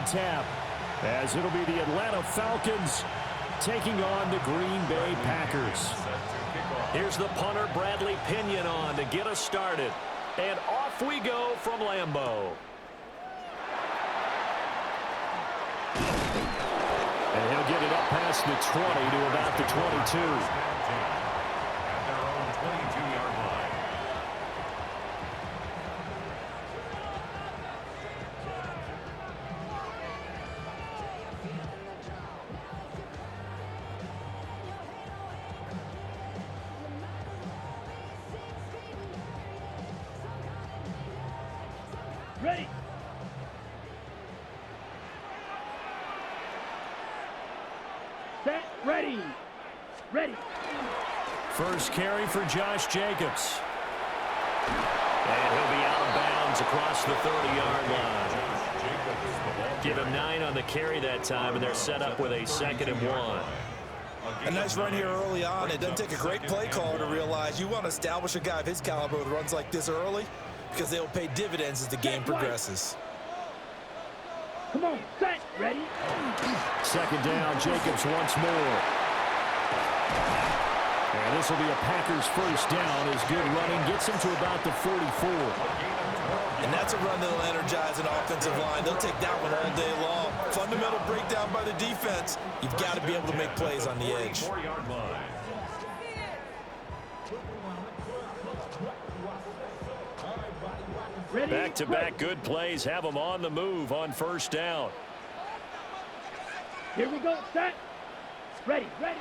tap, as it'll be the Atlanta Falcons taking on the Green Bay Packers. Here's the punter, Bradley Pinion, on to get us started. And off we go from Lambeau. And he'll get it up past the 20 to about the 22. At their own 22-yard line. Ready. Set. Ready. Ready. First carry for Josh Jacobs. And he'll be out of bounds across the 30-yard line. Give him 9 on the carry that time, and they're set up with a 2nd and 1. A nice run here early on. It doesn't take a great play caller to realize you want to establish a guy of his caliber with runs like this early, because they'll pay dividends as the game progresses. Come on, set, ready. 2nd down, Jacobs once more. And this will be a Packers first down as good running gets him to about the 44. And that's a run that'll energize an offensive line. They'll take that one all day long. Fundamental breakdown by the defense. You've got to be able to make plays on the edge. Back-to-back good plays have them on the move on first down. Here we go, set. Ready, ready.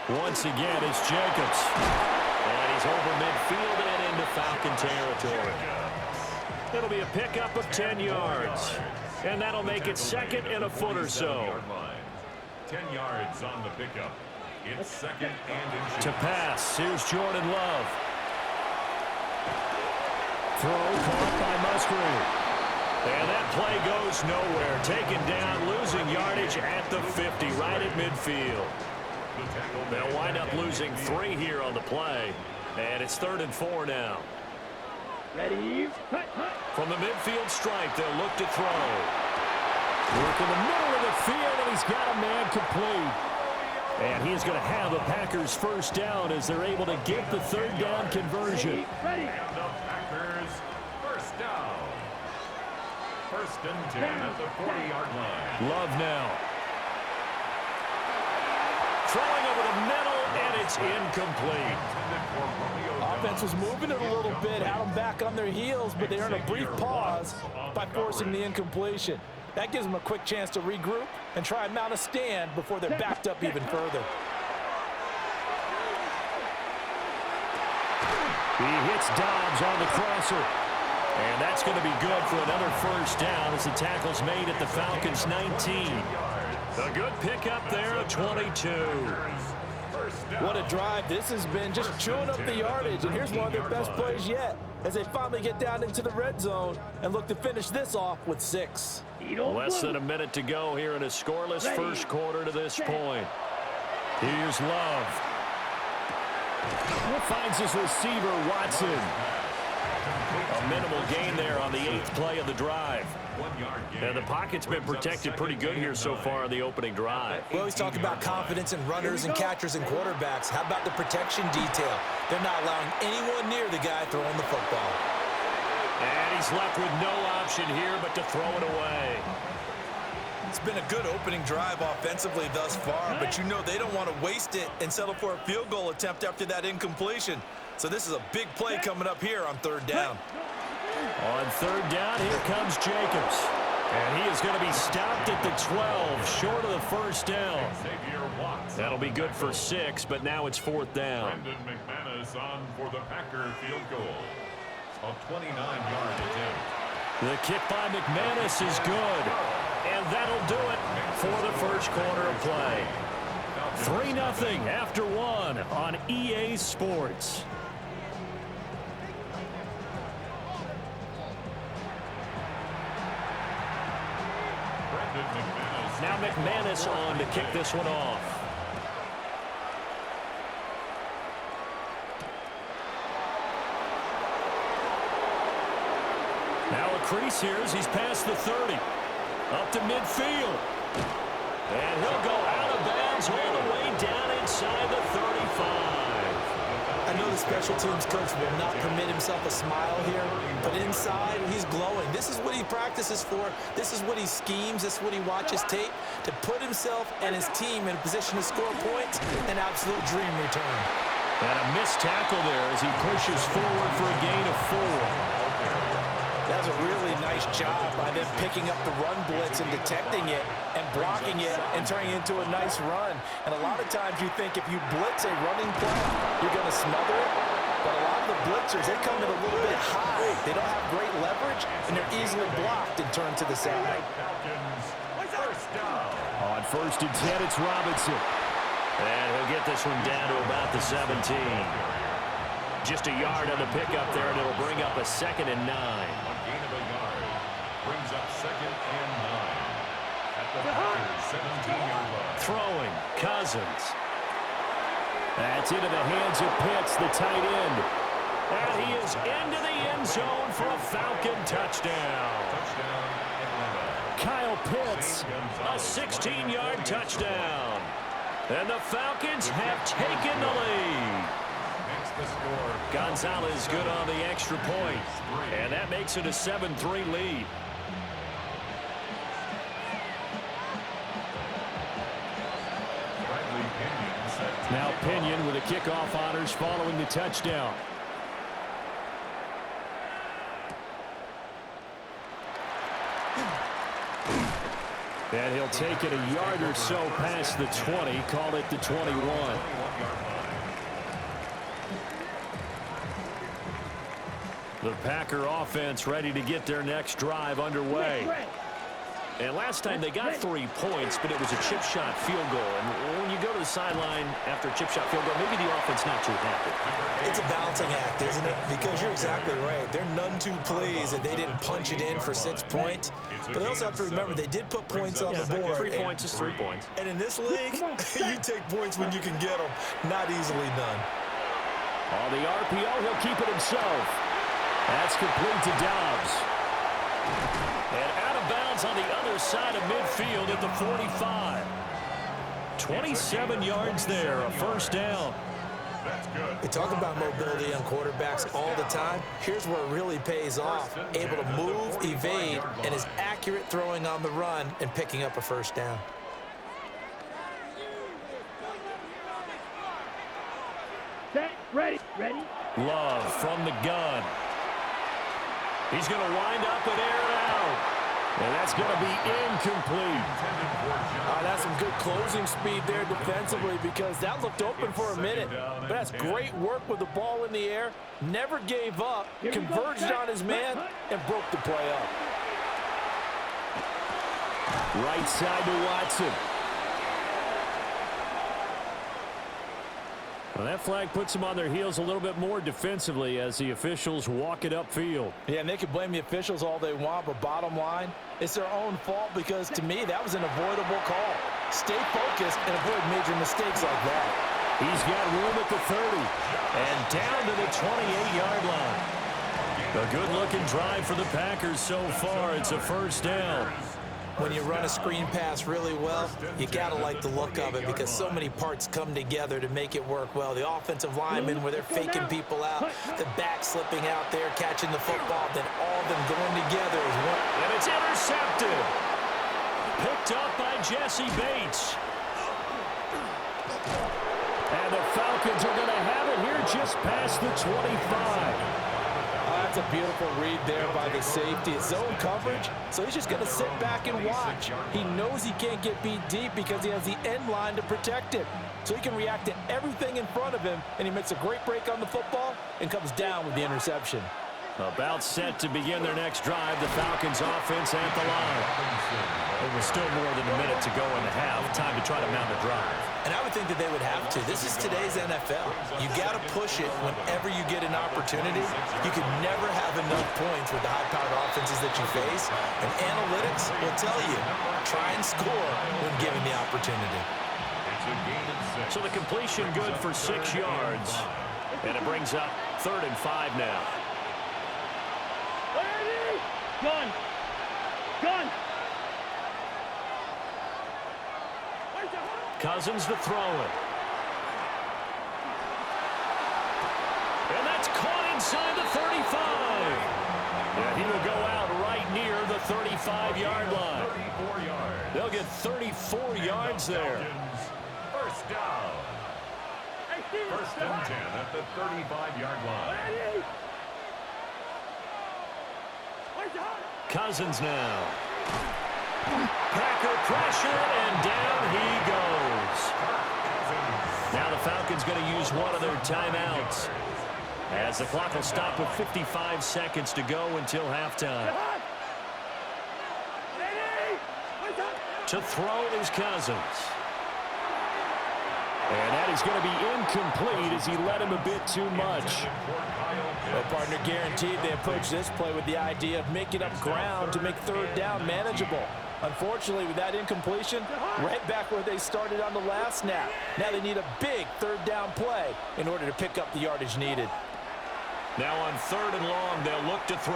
Once again, it's Jacobs. And he's over midfield and into Falcon territory. It'll be a pickup of 10 yards. And that'll make it 2nd and a foot or so. 10 yards on the pickup. It's 2nd and inches. To pass, here's Jordan Love. Throw caught by Musgrave. And that play goes nowhere. Taken down, losing yardage at the 50, right at midfield. They'll wind up losing 3 here on the play. And it's 3rd and 4 now. Ready, cut. From the midfield stripe, they'll look to throw. Work in the middle of the field, and he's got a man complete. And he's going to have a Packers first down as they're able to get the 3rd down conversion. Ready. And the Packers first down. 1st and 10 at the 40-yard line. Love now. Throwing over the middle, and it's incomplete. Offense was moving it a little bit, had them back on their heels, but they earned a brief pause by forcing the incompletion. That gives them a quick chance to regroup and try and mount a stand before they're backed up even further. He hits Dobbs on the crosser. And that's going to be good for another first down as the tackle's made at the Falcons' 19. A good pickup there at 22. What a drive this has been, just chewing up the yardage. And here's one of their best plays yet as they finally get down into the red zone and look to finish this off with 6. Less than a minute to go here in a scoreless first quarter to this point. Here's Love. Finds his receiver, Watson. A minimal gain there on the 8th play of the drive. And the pocket's been protected pretty good here so far on the opening drive. We always talk about confidence in runners and catchers and quarterbacks. How about the protection detail? They're not allowing anyone near the guy throwing the football. And he's left with no option here but to throw it away. It's been a good opening drive offensively thus far, but you know they don't want to waste it and settle for a field goal attempt after that incompletion. So this is a big play coming up here on 3rd down. On 3rd down, here comes Jacobs. And he is going to be stopped at the 12, short of the first down. That'll be good for 6, but now it's 4th down. Brendan McManus on for the Packer field goal. A 29-yard attempt. The kick by McManus is good. And that'll do it for the first quarter of play. 3-0 after 1 on EA Sports. Now McManus on to kick this one off. Now a crease here as he's past the 30. Up to midfield. And he'll go out of bounds all the way down inside the 35. I know the special teams coach will not permit himself a smile here, but inside, he's glowing. This is what he practices for. This is what he schemes. This is what he watches tape to put himself and his team in a position to score points. An absolute dream return. And a missed tackle there as he pushes forward for a gain of 4. That's a really nice job by them picking up the run blitz and detecting it and blocking it and turning it into a nice run. And a lot of times you think if you blitz a running play, you're going to smother it. But a lot of the blitzers, they come in a little bit high. They don't have great leverage, and they're easily blocked and turned to the side. On 1st and 10, it's Robinson. And he'll get this one down to about the 17. Just a yard on the pickup there, and it'll bring up a 2nd and 9. A gain of a yard. Brings up 2nd and 9. At the Packers 17-yard line. Throwing, Cousins. That's into the hands of Pitts, the tight end. And he is into the end zone for a Falcon touchdown. Touchdown, Atlanta. Kyle Pitts, a 16-yard touchdown. And the Falcons have taken the lead. The score. Gonzalez good on the extra point. And that makes it a 7-3 lead. Now Pinion with the kickoff honors following the touchdown. And he'll take it a yard or so past the 20, call it the 21. The Packer offense ready to get their next drive underway. And last time they got 3 points, but it was a chip shot field goal. And when you go to the sideline after a chip shot field goal, maybe the offense not too happy. It's a balancing act, isn't it? Because you're exactly right. They're none-two plays, and they didn't punch it in for 6 points. But they also have to remember they did put points on the board. 3 points is 3 points. And in this league, you take points when you can get them. Not easily done. On the RPO, he'll keep it himself. That's complete to Dobbs. And out of bounds on the other side of midfield at the 45. 27 yards there, a 1st down. We talk about mobility on quarterbacks all the time. Here's where it really pays off. Able to move, evade, and is accurate throwing on the run and picking up a 1st down. Set, ready, ready. Love from the gun. He's going to wind up and air it out. And that's going to be incomplete. That's some good closing speed there defensively because that looked open for a minute. But that's great work with the ball in the air. Never gave up, converged on his man, and broke the play up. Right side to Watson. Well, that flag puts them on their heels a little bit more defensively as the officials walk it upfield. Yeah, and they can blame the officials all they want, but bottom line, it's their own fault because, to me, that was an avoidable call. Stay focused and avoid major mistakes like that. He's got room at the 30 and down to the 28-yard line. A good-looking drive for the Packers so far. It's a 1st down. When you run a screen pass really well, you gotta like the look of it because so many parts come together to make it work well. The offensive linemen where they're faking people out, the back slipping out there, catching the football, then all of them going together as one. And it's intercepted. Picked up by Jesse Bates. And the Falcons are going to have it here just past the 25. That's a beautiful read there by the safety. It's zone coverage, so he's just going to sit back and watch. He knows he can't get beat deep because he has the end line to protect him. So he can react to everything in front of him, and he makes a great break on the football and comes down with the interception. About set to begin their next drive, the Falcons offense at the line. It was still more than a minute to go in the half. Time to try to mount a drive. And I would think that they would have to. This is today's NFL. You got to push it whenever you get an opportunity. You can never have enough points with the high-powered offenses that you face. And analytics will tell you, try and score when given the opportunity. So the completion good for 6 yards. And it brings up 3rd and 5 now. Gun. Gun. Cousins to throw it. And that's caught inside the 35. Yeah, he will go out right near the 35-yard line. 34 yards. They'll get 34 yards there. First down. First and 10 at the 35-yard line. Cousins now. Packer pressure, and down he goes. Now the Falcons going to use one of their timeouts, as the clock will stop with 55 seconds to go until halftime. To throw is Cousins. And that is going to be incomplete as he led him a bit too much. Well, partner, guaranteed they approach this play with the idea of making up ground to make third down manageable. Unfortunately, with that incompletion, right back where they started on the last snap. Now they need a big third down play in order to pick up the yardage needed. Now on third and long, they'll look to throw.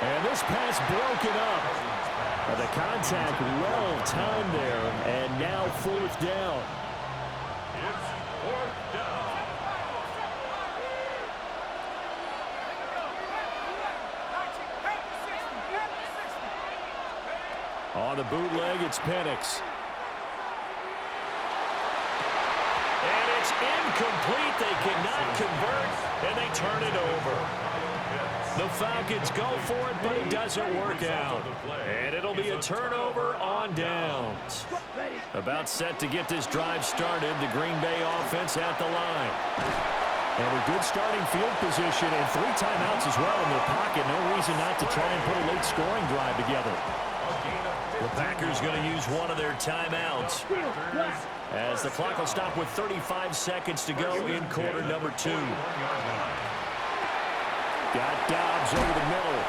And this pass broken up. The contact well timed there, and now fourth down. It's fourth down. On the bootleg, it's Penix. And it's incomplete. They cannot convert, and they turn it over. The Falcons go for it, but it doesn't work out. And it'll be a turnover on downs. About set to get this drive started, the Green Bay offense at the line. And a good starting field position and 3 timeouts as well in their pocket. No reason not to try and put a late scoring drive together. The Packers going to use one of their timeouts, as the clock will stop with 35 seconds to go in quarter number 2. Got Dobbs over the middle.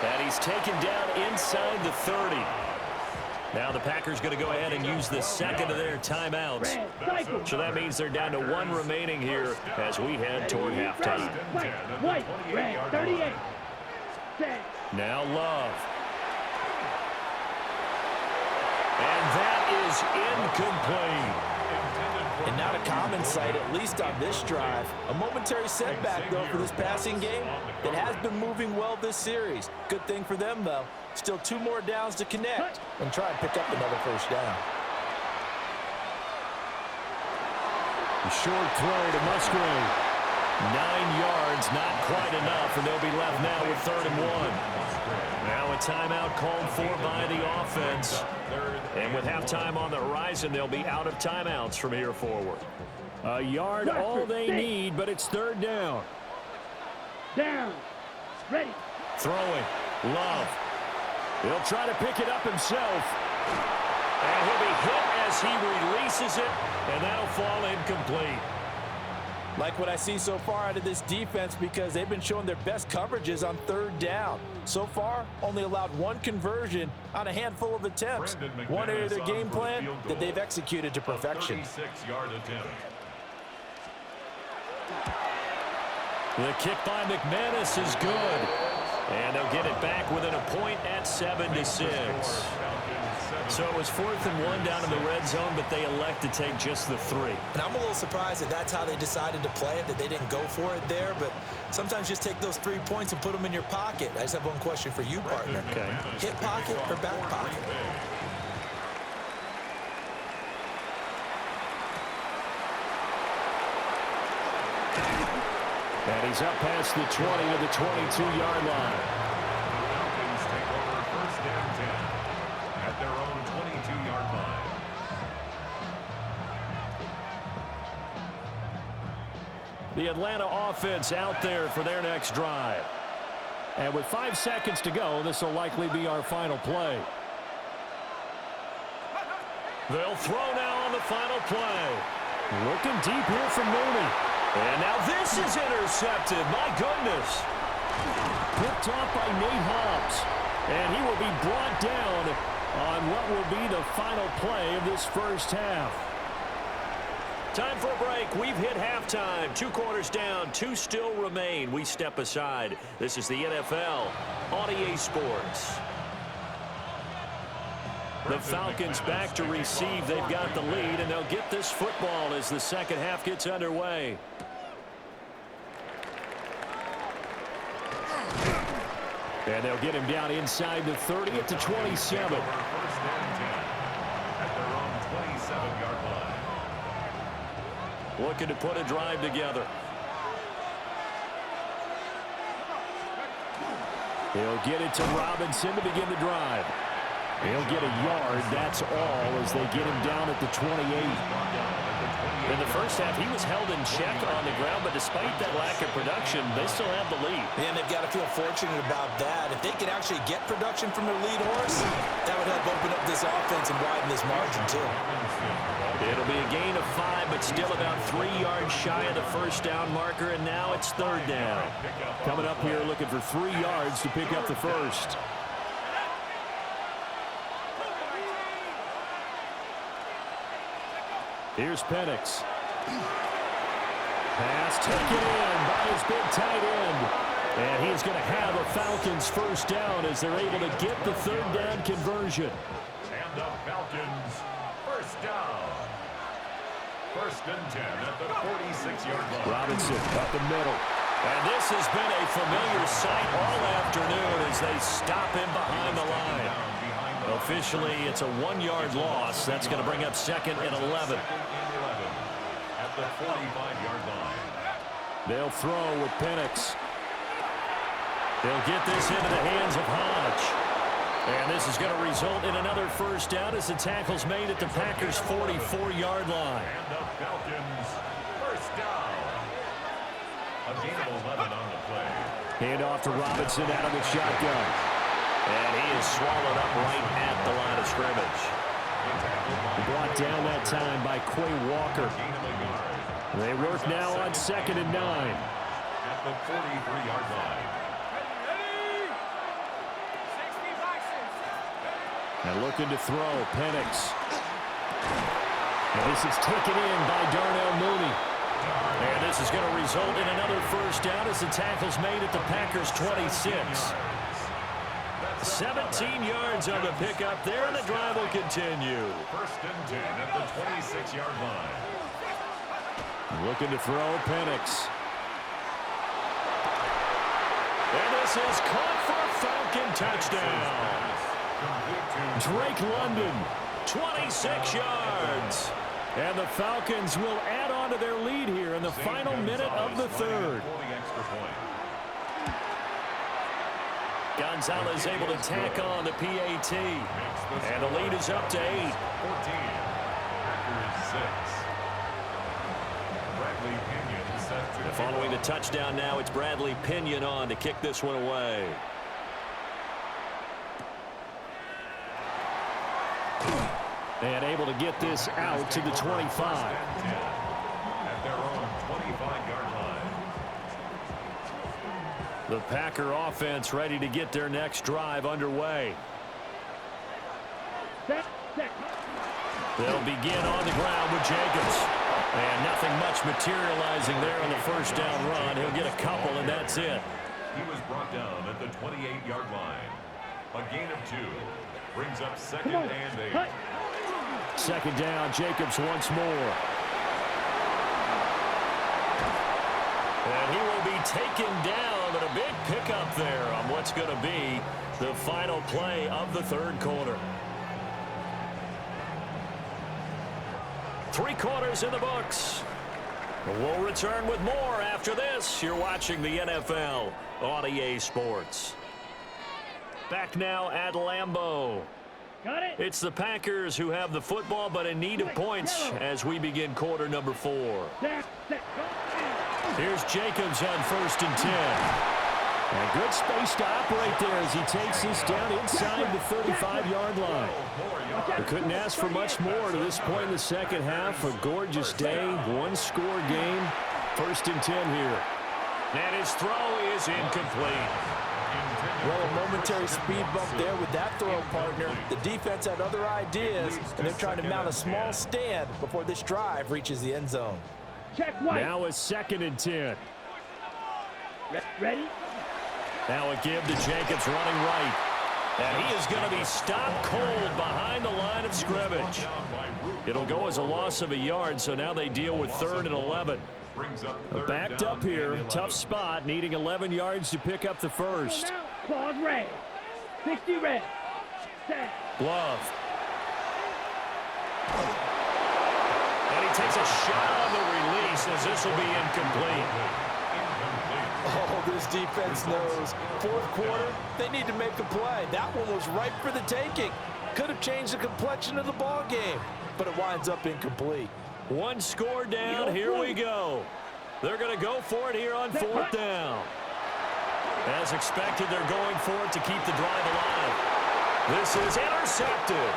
And he's taken down inside the 30. Now the Packers going to go ahead and use the second of their timeouts. So that means they're down to 1 remaining here as we head toward halftime. White, red, 38. Now Love. And that is incomplete. And not a common sight, at least on this drive. A momentary setback, though, for this passing game that has been moving well this series. Good thing for them, though. Still 2 more downs to connect and try and pick up another first down. A short throw to Musgrave. 9 yards, not quite enough, and they'll be left now with 3rd and 1. Now a timeout called for by the offense. And with halftime on the horizon, they'll be out of timeouts from here forward. A yard, all they need, but it's 3rd down. Down. Ready. Throwing. Love. He'll try to pick it up himself. And he'll be hit as he releases it, and that'll fall incomplete. Like what I see so far out of this defense, because they've been showing their best coverages on 3rd down. So far, only allowed 1 conversion on a handful of attempts. One area of their game plan that they've executed to perfection. 36-yard attempt. The kick by McManus is good. And they'll get it back within a point at 7-6. So it was 4th and 1 down in the red zone, but they elect to take just the 3. And I'm a little surprised that that's how they decided to play it, that they didn't go for it there. But sometimes just take those 3 points and put them in your pocket. I just have one question for you, partner. Okay. Hip pocket or back pocket? And he's up past the 20 to the 22-yard line. Falcons take over 1st and 10 at their own 22-yard line. The Atlanta offense out there for their next drive. And with 5 seconds to go, this will likely be our final play. They'll throw now on the final play. Looking deep here from Mooney. And now this is intercepted. My goodness. Picked off by Nate Hobbs. And he will be brought down on what will be the final play of this first half. Time for a break. We've hit halftime. 2 quarters down. 2 still remain. We step aside. This is the NFL on EA Sports. The Falcons back to receive. They've got the lead, and they'll get this football as the second half gets underway. And they'll get him down inside the 30 at the 27. First and 10 at their own 27-yard line. Looking to put a drive together. They'll get it to Robinson to begin the drive. He'll get a yard, that's all, as they get him down at the 28. In the first half, he was held in check on the ground, but despite that lack of production, they still have the lead. And they've got to feel fortunate about that. If they could actually get production from their lead horse, that would help open up this offense and widen this margin, too. It'll be a gain of 5, but still about 3 yards shy of the first down marker, and now it's third down. Coming up here looking for 3 yards to pick up the first. Here's Penix. Pass taken in by his big tight end. And he's going to have a Falcons first down as they're able to get the third down conversion. And the Falcons first down. First and 10 at the 46-yard line. Robinson up the middle. And this has been a familiar sight all afternoon as they stop him behind the line. Officially, it's a 1-yard loss. That's going to bring up second and 11. Second and 11 at the 45-yard line. They'll throw with Penix. They'll get this into the hands of Hodge. And this is going to result in another first down as the tackle's made at the Packers' 44-yard line. And the Falcons first down. A gain of 11 on the play. Hand off to Robinson out of the shotgun. And he is swallowed up right at the line of scrimmage. Brought down that time by Quay Walker. They work now on second and 9. At the 43-yard line. And looking to throw, Penix. And this is taken in by Darnell Mooney. And this is going to result in another first down as the tackle's made at the Packers' 26. 17 yards on the pickup there, and the drive will continue. First and 10 at the 26-yard line. Looking to throw, Penix. And this is caught for a Falcon touchdown. Drake London. 26 yards. And the Falcons will add on to their lead here in the final minute of the third. Gonzalez able to tack on the PAT. And the lead is up to 8. 14. Packers 6. Bradley Pinion set to Following the touchdown now, it's Bradley Pinion on to kick this one away. And able to get this out to the 25. At their own 25-yard line. The Packer offense ready to get their next drive underway. They'll begin on the ground with Jacobs. And nothing much materializing there on the first down run. He'll get a couple, and that's it. He was brought down at the 28-yard line. A gain of 2. Brings up second and 8. Second down, Jacobs once more. And he will be taken down, but a big pickup there on what's going to be the final play of the third quarter. 3 quarters in the books. We'll return with more after this. You're watching the NFL on EA Sports. Back now at Lambeau. Got it. It's the Packers who have the football, but in need of points as we begin quarter number 4. Here's Jacobs on first and 10. And good space to operate there as he takes this down inside the 35-yard line. We couldn't ask for much more to this point in the second half. A gorgeous day, 1-score game. First and 10 here. And his throw is incomplete. Well, a momentary speed bump there with that throw, partner. The defense had other ideas, and they're trying to mount a small stand before this drive reaches the end zone. Check white. Now a second and 10. Ready? Now a give to Jacobs running right. And he is going to be stopped cold behind the line of scrimmage. It'll go as a loss of a yard, so now they deal with 3rd and 11. Backed up here, tough spot, needing 11 yards to pick up the first. Pause red. 60 red. Set. Love. And he takes a shot on the release as this will be incomplete. Oh, this defense knows. 4th quarter, they need to make a play. That one was ripe for the taking. Could have changed the complexion of the ball game, but it winds up incomplete. One score down, here we go. They're going to go for it here on 4th down. As expected, they're going for it to keep the drive alive. This is intercepted.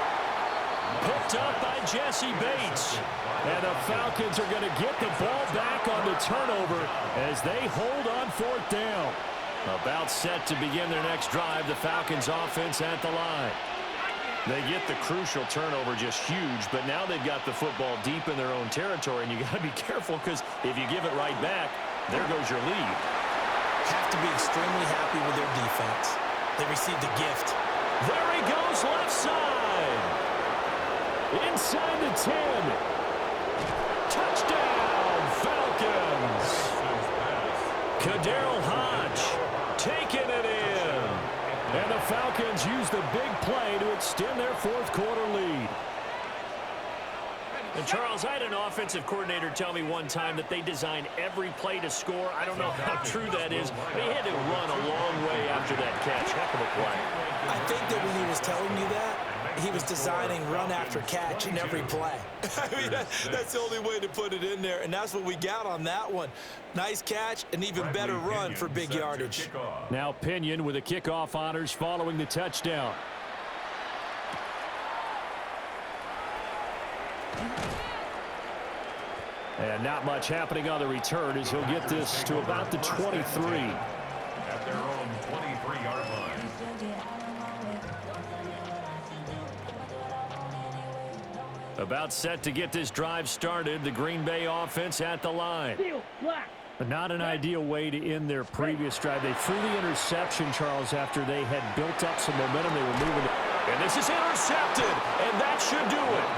Picked up by Jesse Bates. And the Falcons are going to get the ball back on the turnover as they hold on 4th down. About set to begin their next drive, the Falcons offense at the line. They get the crucial turnover, just huge, but now they've got the football deep in their own territory, and you got to be careful because if you give it right back, there goes your lead. Have to be extremely happy with their defense. They received a gift. There he goes, left side. Inside the 10. Touchdown, Falcons. Kaderl Hodge taking it in. And the Falcons use the big play to extend their 4th quarter lead. And Charles, I had an offensive coordinator tell me one time that they design every play to score. I don't know how true that is. But he had to run a long way after that catch. Heck of a play. I think that when he was telling you that, he was designing run after catch in every play. I mean, that's the only way to put it in there, and that's what we got on that one. Nice catch, and even better run for big yardage. Now Pinion with the kickoff honors following the touchdown. And not much happening on the return as he'll get this to about the 23. At their own 23-yard line. About set to get this drive started. The Green Bay offense at the line. But not an ideal way to end their previous drive. They threw the interception, Charles, after they had built up some momentum. They were moving. And this is intercepted, and that should do it.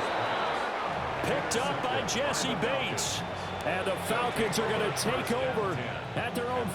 Picked up by Jesse Bates. And the Falcons are going to take over at their own